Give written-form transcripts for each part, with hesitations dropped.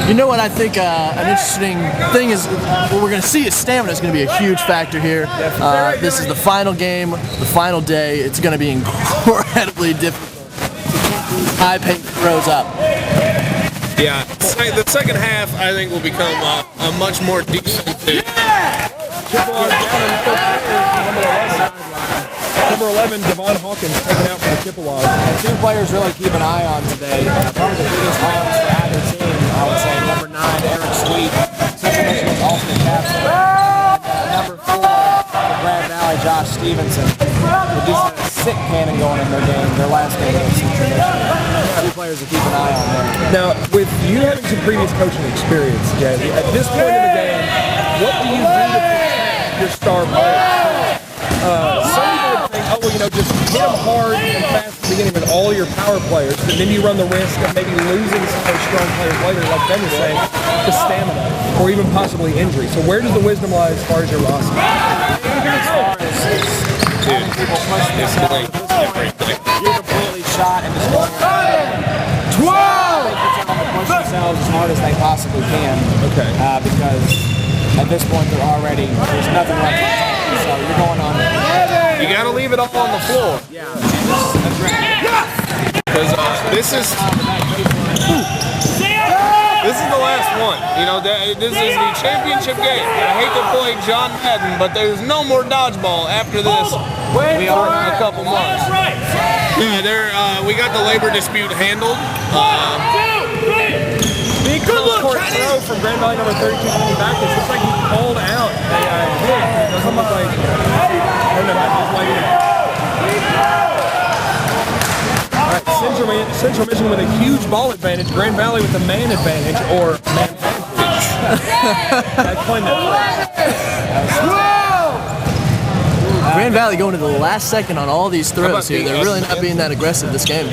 You know what I think an interesting thing is, what we're going to see is stamina is going to be a huge factor here. This is the final game, the final day. It's going to be incredibly difficult to keep these high-pace throws up. Yeah, the second half I think will become a much more defensive. Number 11, Devon Hawkins, taken out for the Chippewas. Two players really keep an eye on today. Probably the biggest arms for either team, I would say. Number 9, Eric Sweet, Central Michigan's alternate captain. And number 4, the Grand Valley, Josh Stevenson. They just had a sick cannon going in their game, their last game against Central Michigan. Two players to keep an eye on there. Now, with you having some previous coaching experience, Jay, at this point in the game, what do you do to protect your star players? Some people would think, oh, well, you know, just hit them hard and fast at the beginning with all your power players, but then you run the risk of maybe losing some of those strong players later, like Ben was saying, to stamina or even possibly injury. So where does the wisdom lie as far as your roster? Having people push themselves, you're completely shot and just going to push themselves as hard as they possibly can. Okay. Because at this point, there's nothing left to do. So you're going on. You got to leave it all on the floor. Yeah. That's right. Because this is the last one. You know, this is the championship game. I hate to play John Madden, but there's no more dodgeball after this. We are in a couple months. Yeah, we got the labor dispute handled. Big court throw from Grand Valley number 32 coming back. It looks like he called out a hit. It doesn't look like. I don't know how he's playing it. All right, Central Michigan with a huge ball advantage. Grand Valley with a man advantage, or man advantage. I coined that. Grand Valley going to the last second on all these throws here. They're really not being that aggressive this game.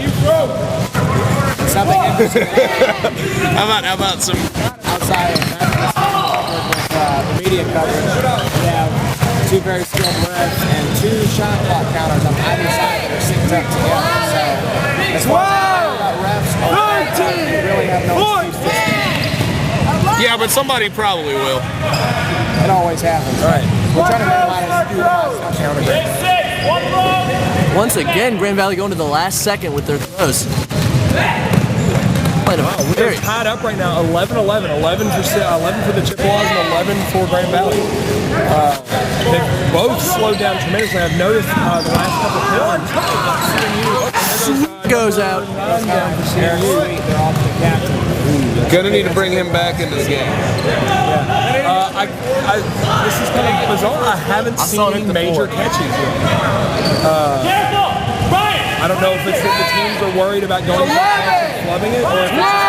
Something interesting. How about some outside of the media coverage? We have two very skilled refs and two shot clock counters on either side that are synced up together. So as far as about refs, we really have no excuse. Yeah, but somebody probably will. It always happens. All right. We're trying to minimize counter. Once again, Grand Valley going to the last second with their throws. We're tied up right now, 11-11. 11 for the Chippewas and 11 for Grand Valley. They've both slowed down tremendously. I've noticed the last couple of CMU goes out. Down for CMU. They're off the captain. Gonna need to bring him back into the game. This is kind of bizarre. I haven't seen any major catches yet. I don't know if it's that the teams are worried about going to the catch and flubbing it, or if it's just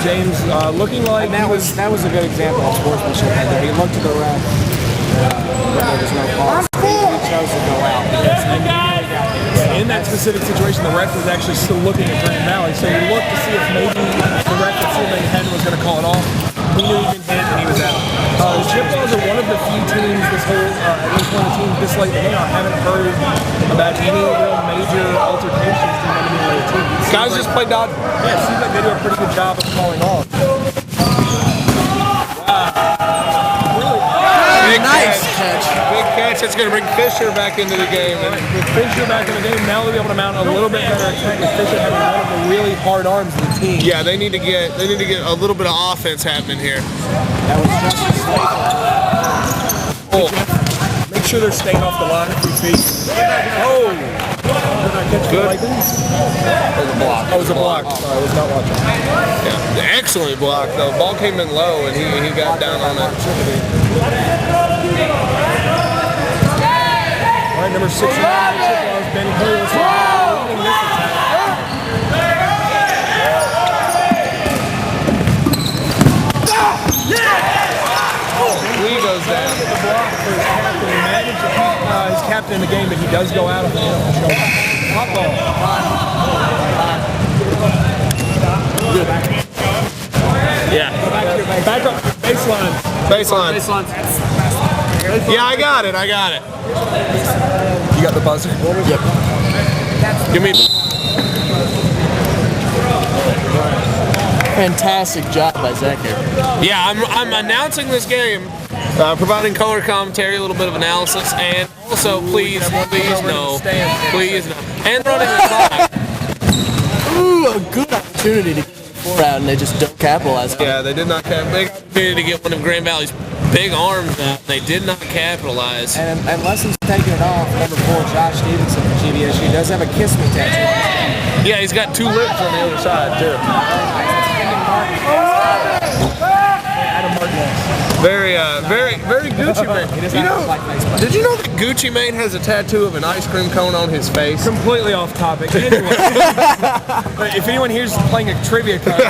James looking like that was a good example of sportsmanship right there. He looked to the ref, but there was no call. He chose to go out. In that specific situation, the ref was actually still looking at Grand Valley, so he looked to see if maybe the ref that Sylvain Henn was going to call it off. He knew he'd been hit and he was out. The Chippewas are one of the few teams this whole, at least one of the teams this late in the game, I haven't heard about any real major altercations between any of the teams. Guys just play dodgeball. Yeah, it seems like they do a pretty good job of calling off. Nice catch. Big catch. It's going to bring Fisher back into the game. And with Fisher back in the game, now they'll be able to mount a little bit better attack with Fisher having one of the really hard arms of the team. Yeah, they need to get a little bit of offense happening here. That was Justice Slater. Make sure they're staying off the line a few feet. Oh! Good. It was a block. Oh, it was a block. Sorry, I was not watching. Yeah, excellent block though. Ball came in low and he got down on it. All right, number 6 Benny Hurley leading this attack. Lee goes down. The block for his captain. He managed to keep his captain in the game, but he does go out of the shoulder. Hot ball. Yeah. Back up. Baseline. Baseline. Yeah, I got it. You got the buzzer? Yep. Give me. Fantastic job by Zach here. Yeah, I'm announcing this game, providing color commentary, a little bit of analysis, and also please no, and running the clock. Ooh, a good opportunity to get the 4 out, and they just don't capitalize. Yeah, they did not capitalize. Big opportunity to get one of Grand Valley's big arms out. They did not capitalize. And Lesson's taking it off. Number 4, Josh Stevenson from GVSU, does have a kiss me tattoo. Yeah, he's got 2 lips on the other side too. Very Gucci Mane. Did you know that Gucci Mane has a tattoo of an ice cream cone on his face? Completely off topic. Anyway, but if anyone here's playing a trivia contest,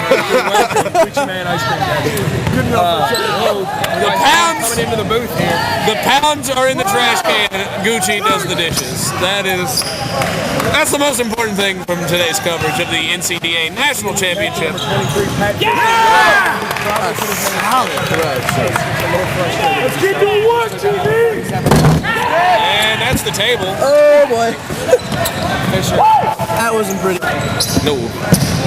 Gucci Mane ice cream tattoo. Good enough. The pounds coming into the booth here. The pounds are in the trash can. Gucci does the dishes. That's the most important thing from today's coverage of the NCDA National Championship. Solid throw. Let's get to work, TV! And that's the table. Oh boy. That wasn't pretty. No.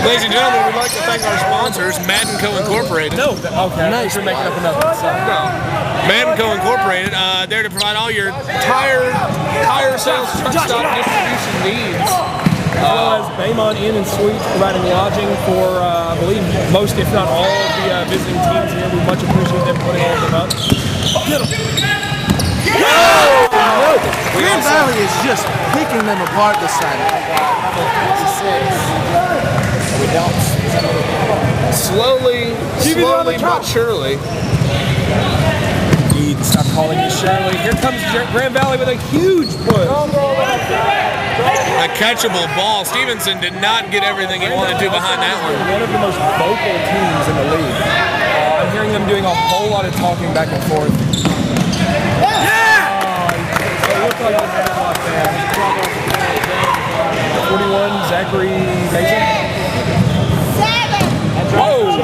Ladies and gentlemen, we'd like to thank our sponsors, Madden Co. Incorporated. No, okay. Nice. You're making up another one. Madden Co. Incorporated, there to provide all your tire sales, truck stop distribution needs. As well as Baymont Inn and Suites providing lodging for, I believe, most, if not all, of the visiting teams here. We much appreciate them putting all of them up. Get him. Grand Valley is just picking them apart this time. Slowly but surely. Stop calling me Shirley. Here comes Grand Valley with a huge push. A catchable ball. Stevenson did not get everything he wanted to behind that one. One of the most vocal teams in the league. I'm hearing them doing a whole lot of talking back and forth. It looked like a headlock there. 41, Zachary Mason. Whoa!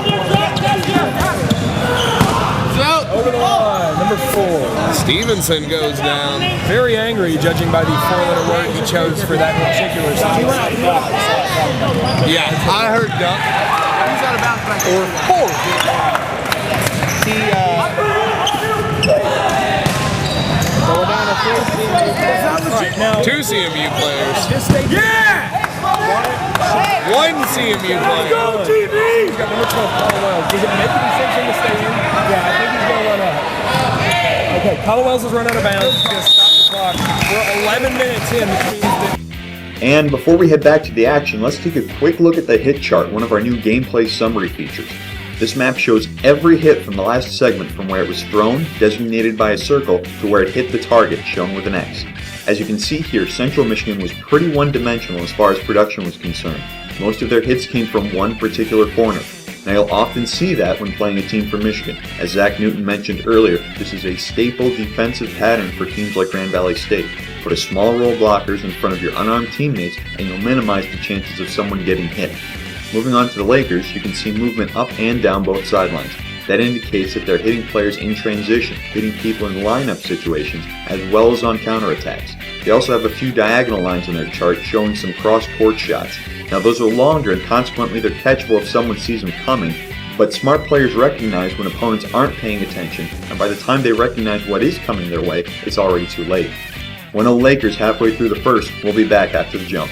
Over the line, number 4. Stevenson goes down. Very angry, judging by the 4-letter word he chose for that particular song. Yeah, I heard duck. He's out of bounds back Or four. We're down to 3 Right, now, 2 CMU players. yeah! 1 CMU player. Go TV! He's got number 12, Colin Wells. Does it make any sense him to stay in? Yeah, I think he's going to run out. Okay, Colin Wells has run out of bounds. He's going to stop the clock. We're 11 minutes in, which means that... And before we head back to the action, let's take a quick look at the hit chart, one of our new gameplay summary features. This map shows every hit from the last segment from where it was thrown, designated by a circle, to where it hit the target, shown with an X. As you can see here, Central Michigan was pretty one-dimensional as far as production was concerned. Most of their hits came from one particular corner. Now you'll often see that when playing a team from Michigan. As Zach Newton mentioned earlier, this is a staple defensive pattern for teams like Grand Valley State. Put a small row of blockers in front of your unarmed teammates and you'll minimize the chances of someone getting hit. Moving on to the Lakers, you can see movement up and down both sidelines. That indicates that they're hitting players in transition, hitting people in lineup situations, as well as on counterattacks. They also have a few diagonal lines on their chart showing some cross-court shots. Now those are longer and consequently they're catchable if someone sees them coming, but smart players recognize when opponents aren't paying attention, and by the time they recognize what is coming their way, it's already too late. 1-0 Lakers halfway through the first. We'll be back after the jump.